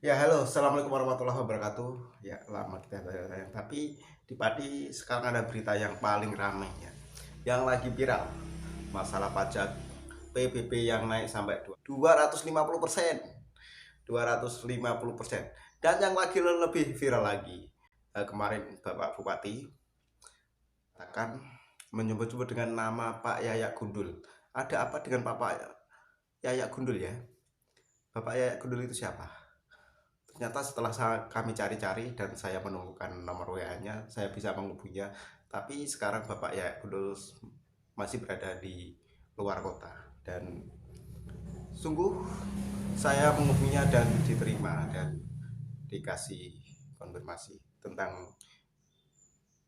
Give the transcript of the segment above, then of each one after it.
Ya, halo, assalamualaikum warahmatullahi wabarakatuh. Ya, lama kita tanya. Tapi di Pati sekarang ada berita yang paling ramai ya, yang lagi viral, masalah pajak PBB yang naik sampai 250%, 250%. Dan yang lagi lebih viral lagi, kemarin Bapak Bupati akan menyebut-sebut dengan nama Pak Yayak Gundul. Ada apa dengan Bapak Yayak Gundul ya? Bapak Yayak Gundul itu siapa? Ternyata setelah kami cari-cari dan saya menemukan nomor WA-nya, saya bisa menghubunginya. Tapi sekarang Bapak ya Kudus masih berada di luar kota dan sungguh saya menghubunginya dan diterima dan dikasih konfirmasi tentang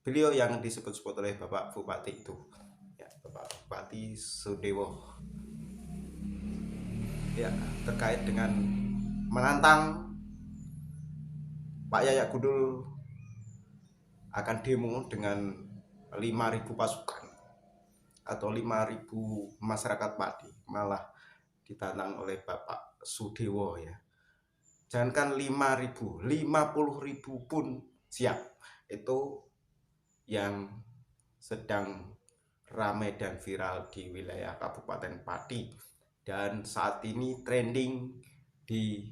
beliau yang disebut-sebut oleh Bapak Bupati itu. Ya, Bapak Bupati Sudewo. Ya, terkait dengan menantang Pak Yayak Gundul akan demo dengan 5.000 pasukan atau 5.000 masyarakat Pati, malah ditantang oleh Bapak Sudewo ya. Jangankan 5.000, 50.000 pun siap. Itu yang sedang ramai dan viral di wilayah Kabupaten Pati dan saat ini trending di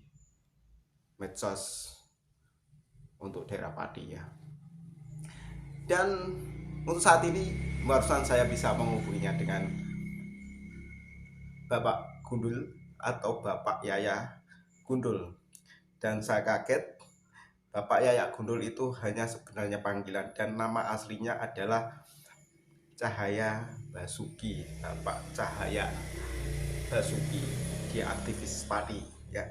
medsos untuk daerah Pati ya. Dan untuk saat ini barusan saya bisa menghubunginya dengan Bapak Gundul atau Bapak Yaya Gundul. Dan saya kaget, Bapak Yaya Gundul itu hanya sebenarnya panggilan dan nama aslinya adalah Cahaya Basuki. Bapak Cahaya Basuki, dia aktivis Pati ya.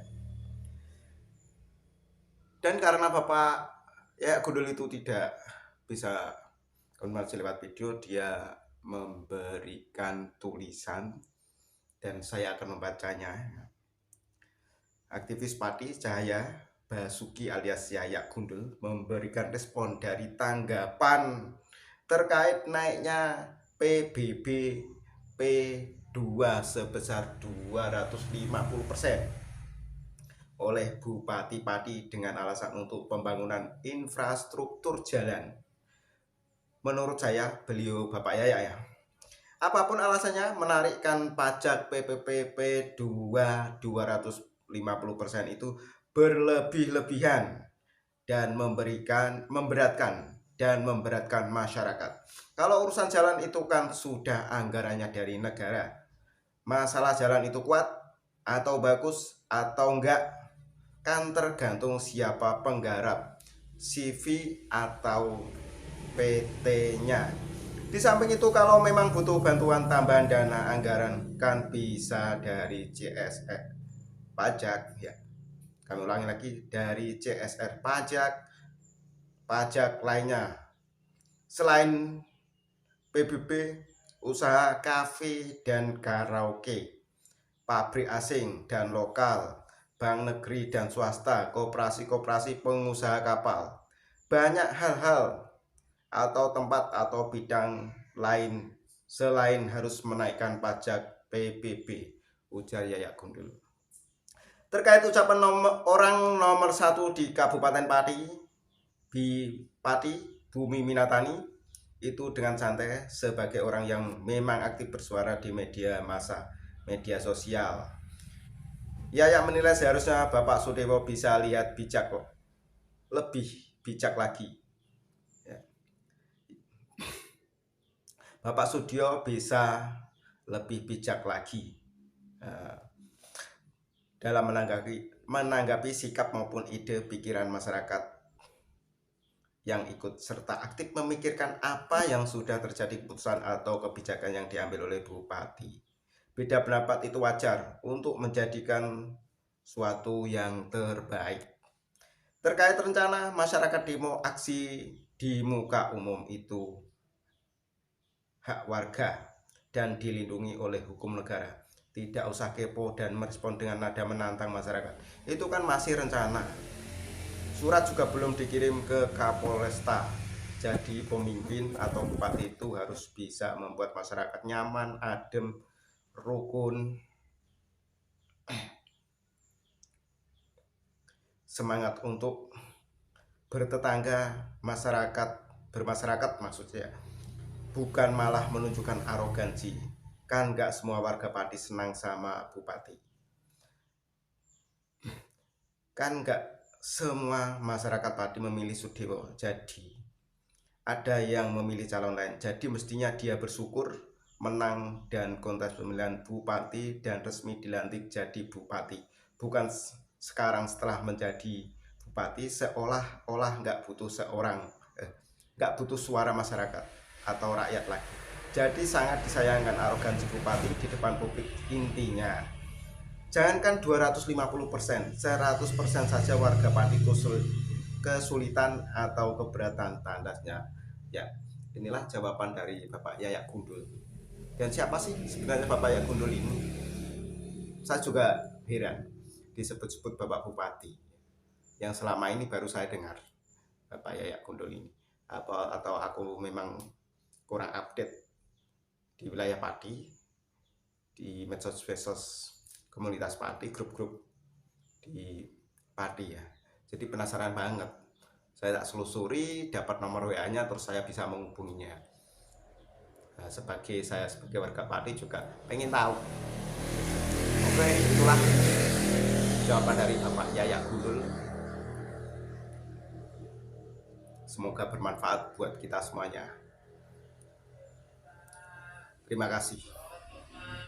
Dan karena Bapak Yaya Gundul itu tidak bisa konfirmasi lewat video, dia memberikan tulisan dan saya akan membacanya. Aktivis Pati Cahaya Basuki alias Yaya Gundul memberikan respon dari tanggapan terkait naiknya PBB P2 sebesar 250% oleh Bupati Pati dengan alasan untuk pembangunan infrastruktur jalan. Menurut saya, beliau Bapak Yaya ya, apapun alasannya, menarikkan pajak PPP P2 250% itu berlebih-lebihan dan memberatkan masyarakat. Kalau urusan jalan itu kan sudah anggarannya dari negara. Masalah jalan itu kuat atau bagus atau enggak kan tergantung siapa penggarap, CV atau PT-nya. Di samping itu kalau memang butuh bantuan tambahan dana anggaran kan bisa dari CSR pajak ya. Kami ulangi lagi, dari CSR pajak lainnya. Selain PBB, usaha kafe dan karaoke, pabrik asing dan lokal, bank negeri dan swasta, koperasi-koperasi pengusaha kapal. Banyak hal-hal atau tempat atau bidang lain selain harus menaikkan pajak PBB, ujar Yaya Gundul. Terkait ucapan orang nomor satu di Kabupaten Pati, Pati, Bumi Minatani, itu dengan santai sebagai orang yang memang aktif bersuara di media massa, media sosial. Yaya menilai seharusnya Bapak Sudewo bisa lihat bijak kok, lebih bijak lagi. Bapak Sudio bisa lebih bijak lagi dalam menanggapi sikap maupun ide pikiran masyarakat yang ikut serta aktif memikirkan apa yang sudah terjadi keputusan atau kebijakan yang diambil oleh Bupati. Beda pendapat itu wajar untuk menjadikan suatu yang terbaik. Terkait rencana masyarakat demo aksi di muka umum itu hak warga dan dilindungi oleh hukum negara. Tidak usah kepo dan merespon dengan nada menantang masyarakat. Itu kan masih rencana. Surat juga belum dikirim ke Kapolresta. Jadi pemimpin atau bupati itu harus bisa membuat masyarakat nyaman, adem, rukun. semangat untuk bermasyarakat maksudnya, bukan malah menunjukkan arogansi. Kan nggak semua warga Pati senang sama bupati, kan nggak semua masyarakat Pati memilih Sudewo, jadi ada yang memilih calon lain. Jadi mestinya dia bersyukur menang dan kontes pemilihan bupati dan resmi dilantik jadi bupati, bukan sekarang setelah menjadi bupati seolah-olah nggak butuh suara masyarakat atau rakyat lagi. Jadi sangat disayangkan arogansi bupati di depan publik. Intinya jangankan 250%, 100% saja warga Pati kesulitan atau keberatan, tandasnya. Ya, inilah jawaban dari Bapak Yayak Gundul. Dan siapa sih sebenarnya Bapak Yayak Gundul ini? Saya juga heran disebut-sebut Bapak Bupati, yang selama ini baru saya dengar Bapak Yayak Gundul ini. Atau aku memang kurang update di wilayah Pati, di medsos komunitas Pati, grup-grup di Pati ya. Jadi penasaran banget. Saya tak selusuri, dapat nomor WA-nya, terus saya bisa menghubunginya. Nah, saya sebagai warga Pati juga pengen tahu. Oke, itulah jawaban dari Bapak Yayak Gundul. Semoga bermanfaat buat kita semuanya. Terima kasih.